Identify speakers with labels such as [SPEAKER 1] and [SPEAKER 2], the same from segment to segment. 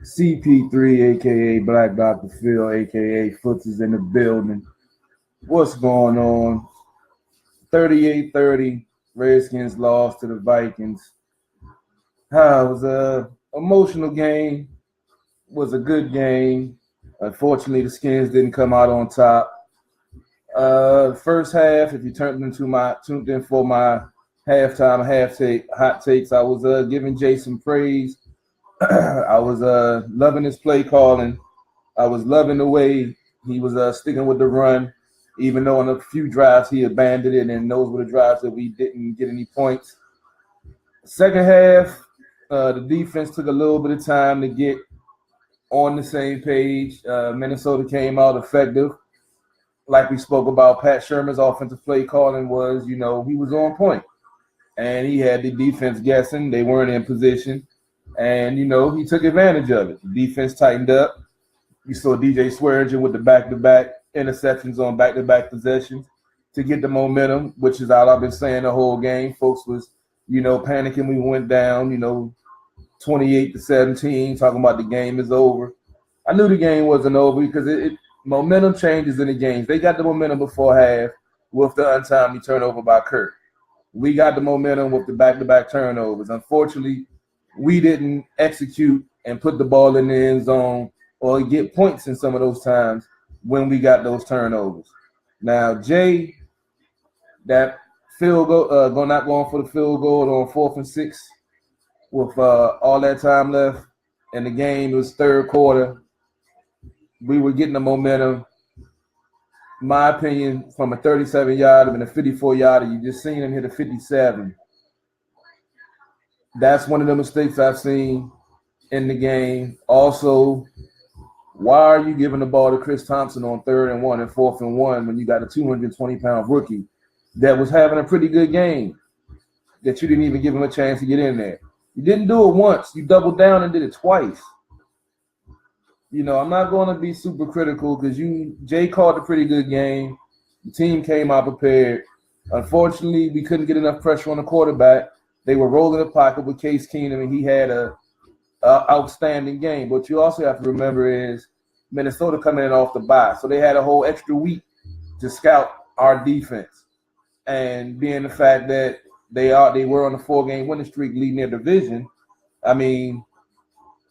[SPEAKER 1] CP3, aka Black Dr. Phil, aka Foots is in the building. What's going on? 38-30, Redskins lost to the Vikings. It was a emotional game. Was a good game. Unfortunately, the Skins didn't come out on top. First half, if you tuned in for my hot takes, I was giving Jason praise. I was loving his play calling. I was loving the way he was sticking with the run, even though on a few drives he abandoned it, and those were the drives that we didn't get any points. Second half, the defense took a little bit of time to get on the same page. Minnesota came out effective. Like we spoke about, Pat Shermer's offensive play calling was, he was on point. And he had the defense guessing. They weren't in position. And, he took advantage of it. The defense tightened up. You saw DJ Swearinger with the back-to-back interceptions on back-to-back possessions to get the momentum, which is all I've been saying the whole game. Folks was, panicking. We went down, 28-17, talking about the game is over. I knew the game wasn't over because momentum changes in the games. They got the momentum before half with the untimely turnover by Kirk. We got the momentum with the back-to-back turnovers. Unfortunately, we didn't execute and put the ball in the end zone or get points in some of those times when we got those turnovers. Now, Jay, that field goal, not going for the field goal on 4th and 6 with all that time left in the game. It was third quarter. We were getting the momentum. My opinion, from a 37-yarder and a 54-yarder, you just seen him hit a 57. That's one of the mistakes I've seen in the game. Also, why are you giving the ball to Chris Thompson on 3rd and 1 and 4th and 1 when you got a 220-pound rookie that was having a pretty good game that you didn't even give him a chance to get in there? You didn't do it once. You doubled down and did it twice. I'm not going to be super critical because Jay called a pretty good game. The team came out prepared. Unfortunately, we couldn't get enough pressure on the quarterback. They were rolling the pocket with Case Keenum, and he had a outstanding game. What you also have to remember is Minnesota coming in off the bye, so they had a whole extra week to scout our defense. And being the fact that they were on a 4-game winning streak leading their division, I mean,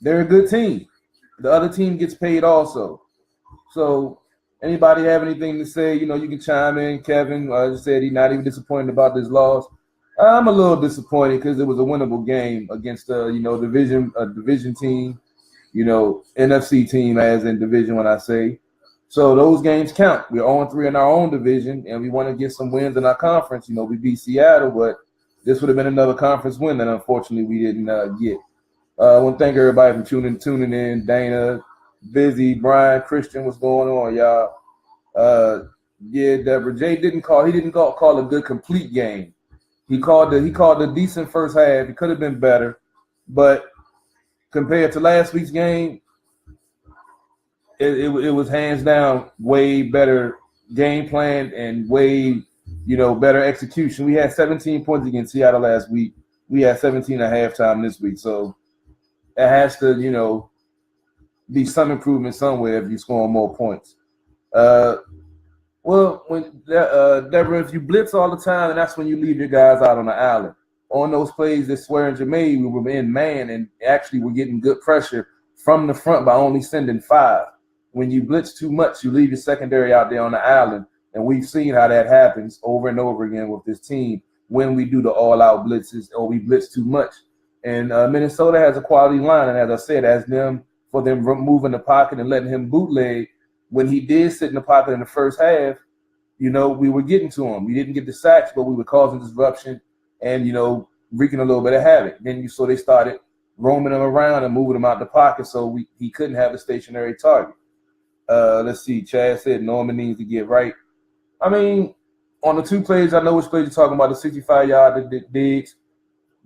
[SPEAKER 1] they're a good team. The other team gets paid also. So anybody have anything to say, you can chime in. Kevin, I just said he's not even disappointed about this loss. I'm a little disappointed because it was a winnable game against a division team, NFC team as in division when I say. So those games count. We're 0-3 in our own division, and we want to get some wins in our conference. We beat Seattle, but this would have been another conference win that unfortunately we didn't get. I want to thank everybody for tuning in. Dana, Busy, Brian, Christian, what's going on, y'all? Deborah. Jay didn't call a good complete game. He called a decent first half. It could have been better, but compared to last week's game, it was hands down way better game plan and way better execution. We had 17 points against Seattle last week. We had 17 at halftime this week, so it has to be some improvement somewhere if you score more points. Well, when Deborah, if you blitz all the time, and that's when you leave your guys out on the island. On those plays that Swearinger made, we were in man, and actually we're getting good pressure from the front by only sending 5. When you blitz too much, you leave your secondary out there on the island, and we've seen how that happens over and over again with this team when we do the all-out blitzes or we blitz too much. And Minnesota has a quality line, and as I said, as them moving the pocket and letting him bootleg. When he did sit in the pocket in the first half, we were getting to him. We didn't get the sacks, but we were causing disruption and, wreaking a little bit of havoc. Then you saw they started roaming him around and moving him out the pocket so he couldn't have a stationary target. Let's see. Chad said Norman needs to get right. I mean, on the 2 plays, I know which plays you're talking about, the 65-yard Diggs.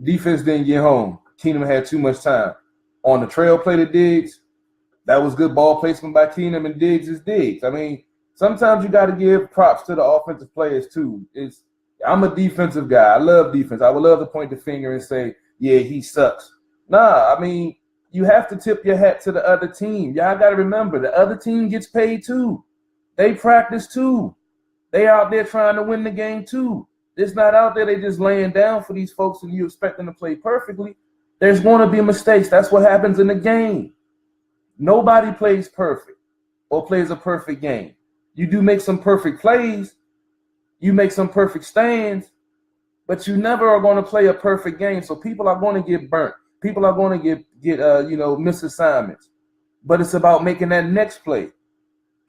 [SPEAKER 1] Defense didn't get home. Keenum had too much time. On the trail play to Diggs, that was good ball placement by Keenum, and Diggs is Diggs. I mean, sometimes you got to give props to the offensive players too. I'm a defensive guy. I love defense. I would love to point the finger and say, yeah, he sucks. Nah, I mean, you have to tip your hat to the other team. Y'all got to remember, the other team gets paid too. They practice too. They out there trying to win the game too. It's not out there they just laying down for these folks and you expect them to play perfectly. There's going to be mistakes. That's what happens in the game. Nobody plays perfect or plays a perfect game. You do make some perfect plays. You make some perfect stands, but you never are going to play a perfect game. So people are going to get burnt. People are going to get miss assignments. But it's about making that next play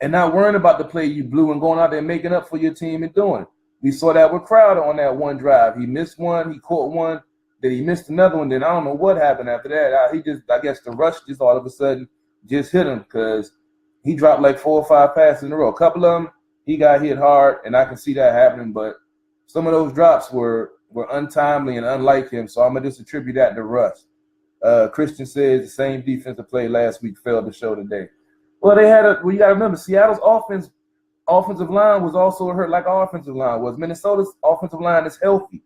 [SPEAKER 1] and not worrying about the play you blew and going out there and making up for your team and doing it. We saw that with Crowder on that one drive. He missed one. He caught one. Then he missed another one. Then I don't know what happened after that. I guess the rush just all of a sudden just hit him because he dropped like 4 or 5 passes in a row. A couple of them, he got hit hard, and I can see that happening. But some of those drops were untimely and unlike him, so I'm going to just attribute that to rush. Christian says the same defensive play last week failed to show today. Well, you got to remember, Seattle's offensive line was also hurt like our offensive line was. Minnesota's offensive line is healthy.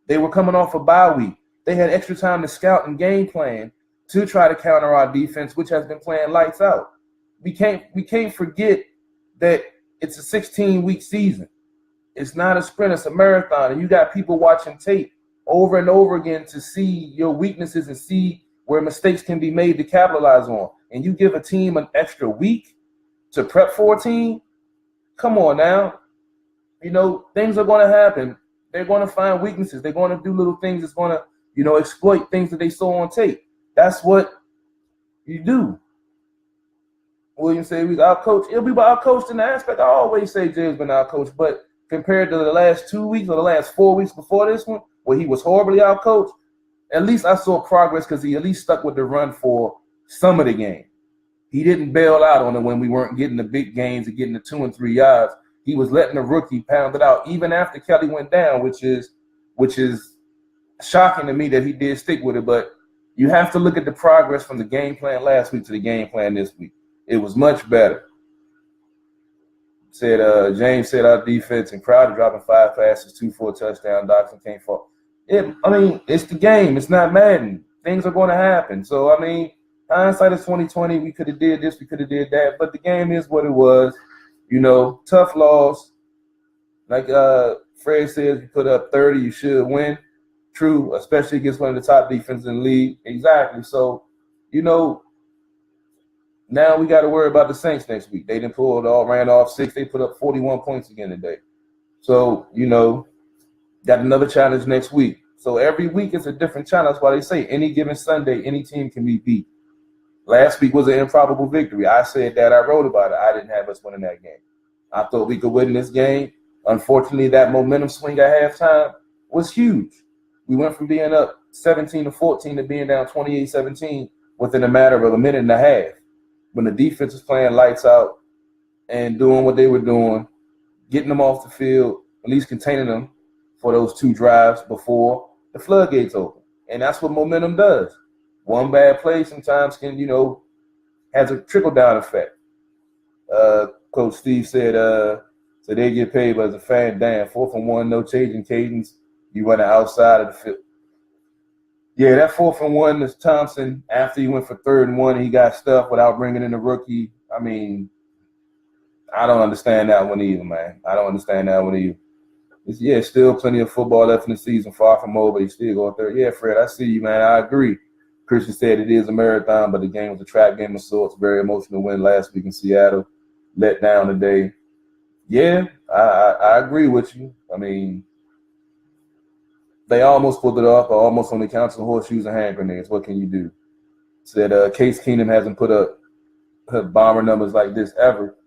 [SPEAKER 1] They were coming off a bye week. They had extra time to scout and game plan to try to counter our defense, which has been playing lights out. We can't forget that it's a 16-week season. It's not a sprint, it's a marathon. And you got people watching tape over and over again to see your weaknesses and see where mistakes can be made to capitalize on. And you give a team an extra week to prep for a team? Come on now. Things are going to happen. They're going to find weaknesses. They're going to do little things that's going to, exploit things that they saw on tape. That's what you do. William said we outcoached. It'll be outcoached in the aspect. I always say Jay's been outcoached, but compared to the last 2 weeks or the last 4 weeks before this one, where he was horribly outcoached, at least I saw progress because he at least stuck with the run for some of the game. He didn't bail out on it when we weren't getting the big gains and getting the 2 and 3 yards. He was letting the rookie pound it out even after Kelly went down, which is shocking to me that he did stick with it. But you have to look at the progress from the game plan last week to the game plan this week. It was much better. James said our defense and Crowder dropping 5 passes, 2 for a touchdown. Dodson can't fall. It's the game. It's not Madden. Things are going to happen. So, hindsight is 20/20. We could have did this. We could have did that. But the game is what it was. Tough loss. Like Fred says, you put up 30, you should win. True, especially against one of the top defenses in the league. Exactly. So, now we got to worry about the Saints next week. They didn't ran off 6. They put up 41 points again today. So, got another challenge next week. So every week is a different challenge. That's why they say any given Sunday, any team can be beat. Last week was an improbable victory. I said that. I wrote about it. I didn't have us winning that game. I thought we could win this game. Unfortunately, that momentum swing at halftime was huge. We went from being up 17-14 to being down 28-17 within a matter of a minute and a half. When the defense was playing lights out and doing what they were doing, getting them off the field, at least containing them for those 2 drives before the floodgates open. And that's what momentum does. One bad play sometimes can, has a trickle-down effect. Coach Steve said, so they get paid, but as a fan, damn, 4th and 1, no changing cadence. You run outside of the field. Yeah, that 4th and 1 is Thompson. After he went for 3rd and 1, he got stuffed without bringing in the rookie. I don't understand that one either, man. I don't understand that one either. It's still plenty of football left in the season, far from over. He's still going 3rd. Yeah, Fred, I see you, man. I agree. Christian said it is a marathon, but the game was a trap game of sorts. Very emotional win last week in Seattle. Let down today. Yeah, I agree with you. They almost pulled it off, or almost on the counts of horseshoes and hand grenades. What can you do? Said Case Keenum hasn't put up bomber numbers like this ever,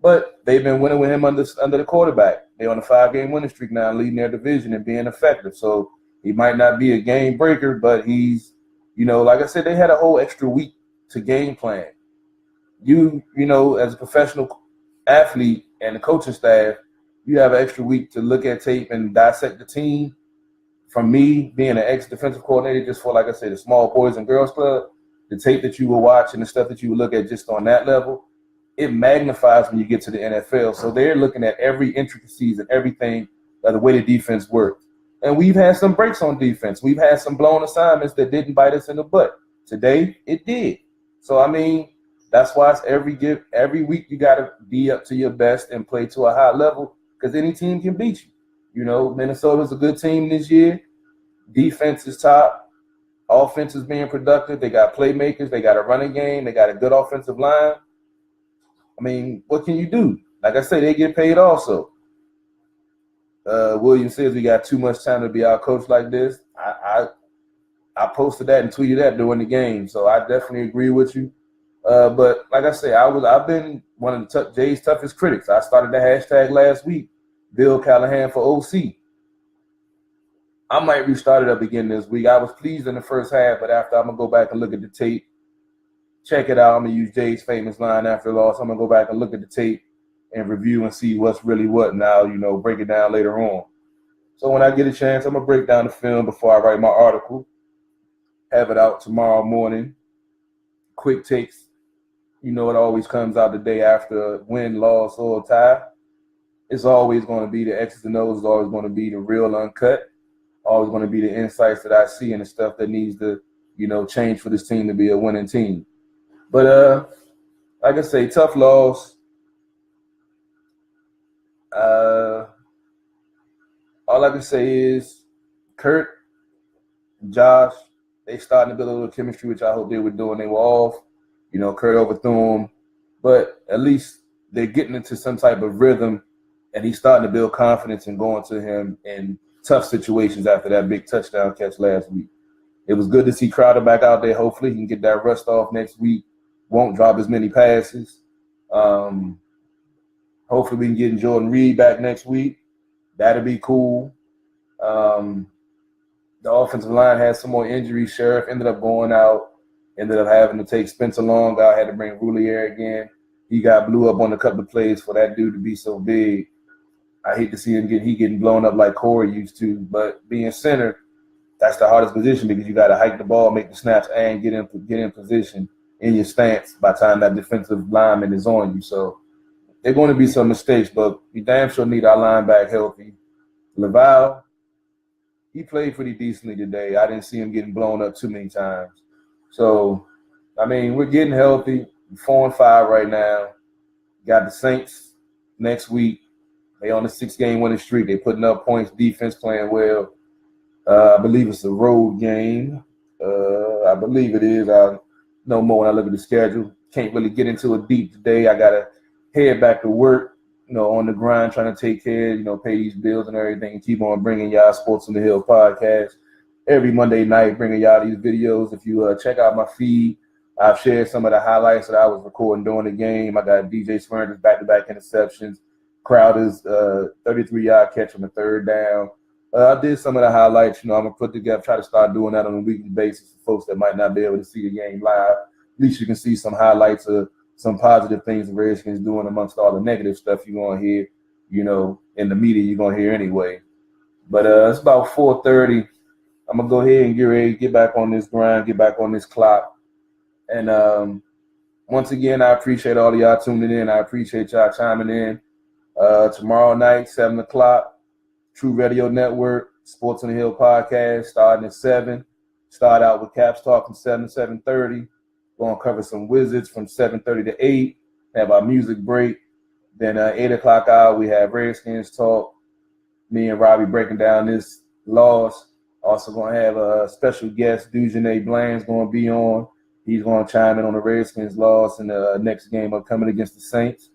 [SPEAKER 1] but they've been winning with him under the quarterback. They're on a 5-game winning streak now, leading their division and being effective. So he might not be a game breaker, but he's, like I said, they had a whole extra week to game plan. As a professional athlete and the coaching staff, you have an extra week to look at tape and dissect the team. From me being an ex-defensive coordinator just for, like I said, the small boys and girls club, the tape that you will watch and the stuff that you will look at just on that level, it magnifies when you get to the NFL. So they're looking at every intricacies and everything, the way the defense works. And we've had some breaks on defense. We've had some blown assignments that didn't bite us in the butt. Today, it did. So, I mean, that's why it's every week you got to be up to your best and play to a high level because any team can beat you. You know, Minnesota's a good team this year. Defense is top. Offense is being productive. They got playmakers. They got a running game. They got a good offensive line. I mean, what can you do? Like I say, they get paid also. William says we got too much time to be our coach like this. I posted that and tweeted that during the game, so I definitely agree with you. But like I say, I've been one of Jay's toughest critics. I started the hashtag last week, Bill Callahan for OC. I might restart it up again this week. I was pleased in the first half, but after I'm gonna go back and look at the tape, check it out. I'm gonna use Jay's famous line after the loss. I'm gonna go back and look at the tape and review and see what's really what now, break it down later on. So when I get a chance, I'm gonna break down the film before I write my article. Have it out tomorrow morning. Quick takes. It always comes out the day after a win, loss, or a tie. It's always going to be the X's and O's. It's always going to be the real uncut. Always going to be the insights that I see and the stuff that needs to, change for this team to be a winning team. But like I say, tough loss. All I can say is Kurt, Josh, they starting to build a little chemistry, which I hope they were doing. They were off. Kurt overthrew him. But at least they're getting into some type of rhythm, and he's starting to build confidence and going to him in tough situations after that big touchdown catch last week. It was good to see Crowder back out there. Hopefully he can get that rust off next week. Won't drop as many passes. Hopefully we can get Jordan Reed back next week. That'll be cool. The offensive line had some more injuries. Sheriff ended up going out. Ended up having to take Spencer Long out. Had to bring Roulier again. He got blew up on a couple of plays for that dude to be so big. I hate to see him getting blown up like Corey used to. But being center, that's the hardest position because you got to hike the ball, make the snaps, and get in position in your stance by the time that defensive lineman is on you. So there are going to be some mistakes, but we damn sure need our line back healthy. Laval, he played pretty decently today. I didn't see him getting blown up too many times. So, I mean, we're getting healthy. We're 4-5 right now. Got the Saints next week. They on a 6-game winning streak. They putting up points, defense playing well. I believe it's a road game. I believe it is. I know more when I look at the schedule. Can't really get into it deep today. I got to head back to work, on the grind, trying to take care, pay these bills and everything, and keep on bringing y'all Sports on the Hill podcast every Monday night, bringing y'all these videos. If you check out my feed, I've shared some of the highlights that I was recording during the game. I got DJ Smurder's back-to-back interceptions, Crowder's 33-yard catch on the third down. I did some of the highlights. I'm going to put together, try to start doing that on a weekly basis for folks that might not be able to see the game live. At least you can see some highlights of some positive things the Redskins doing amongst all the negative stuff you're going to hear, in the media you're going to hear anyway. But it's about 4:30. I'm going to go ahead and get ready, get back on this grind, get back on this clock. And once again, I appreciate all of y'all tuning in. I appreciate y'all chiming in. Tomorrow night, 7 o'clock, True Radio Network, Sports on the Hill podcast, starting at 7. Start out with Caps Talk from 7 to 7:30. Going to cover some Wizards from 7:30 to 8. Have our music break. Then 8 o'clock hour, we have Redskins Talk. Me and Robbie breaking down this loss. Also going to have a special guest, Dujane Bland's going to be on. He's going to chime in on the Redskins loss in the next game upcoming against the Saints.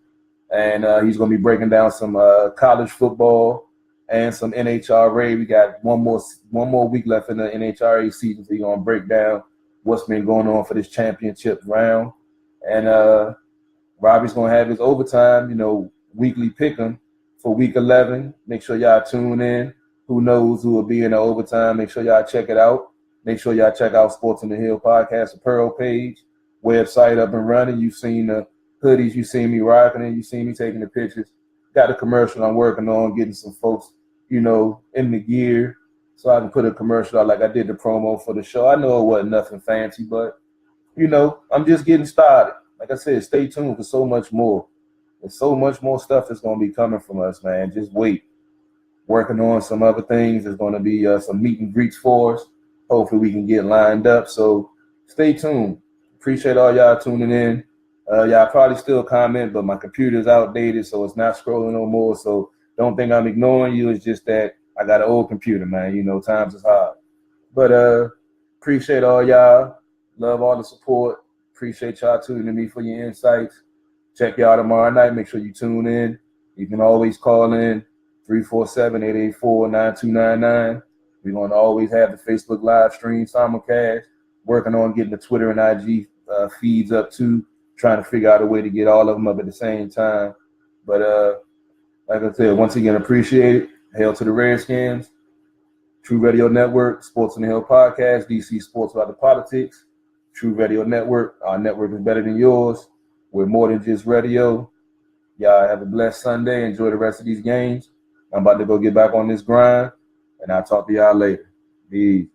[SPEAKER 1] And he's going to be breaking down some college football and some NHRA. We got one more week left in the NHRA season, so he's going to break down what's been going on for this championship round. And Robbie's going to have his overtime, weekly pick'em for week 11. Make sure y'all tune in. Who knows who will be in the overtime? Make sure y'all check it out. Make sure y'all check out Sports on the Hill podcast apparel page, website up and running. You've seen the hoodies. You've seen me rocking it. You've seen me taking the pictures. Got a commercial I'm working on, getting some folks, in the gear so I can put a commercial out like I did the promo for the show. I know it wasn't nothing fancy, but, I'm just getting started. Like I said, stay tuned for so much more. There's so much more stuff that's going to be coming from us, man. Just wait. Working on some other things. There's going to be some meet and greets for us. Hopefully we can get lined up. So stay tuned. Appreciate all y'all tuning in. Y'all probably still comment, but my computer's outdated, so it's not scrolling no more. So don't think I'm ignoring you. It's just that I got an old computer, man. You know, times is hard. But appreciate all y'all. Love all the support. Appreciate y'all tuning in me for your insights. Check y'all tomorrow night. Make sure you tune in. You can always call in 347-884-9299. We're going to always have the Facebook live stream simulcast. Working on getting the Twitter and IG feeds up too. Trying to figure out a way to get all of them up at the same time. But like I said, once again, appreciate it. Hail to the Redskins. True Radio Network, Sports on the Hill Podcast, DC Sports About the Politics. True Radio Network. Our network is better than yours. We're more than just radio. Y'all have a blessed Sunday. Enjoy the rest of these games. I'm about to go get back on this grind, and I'll talk to y'all later. Peace.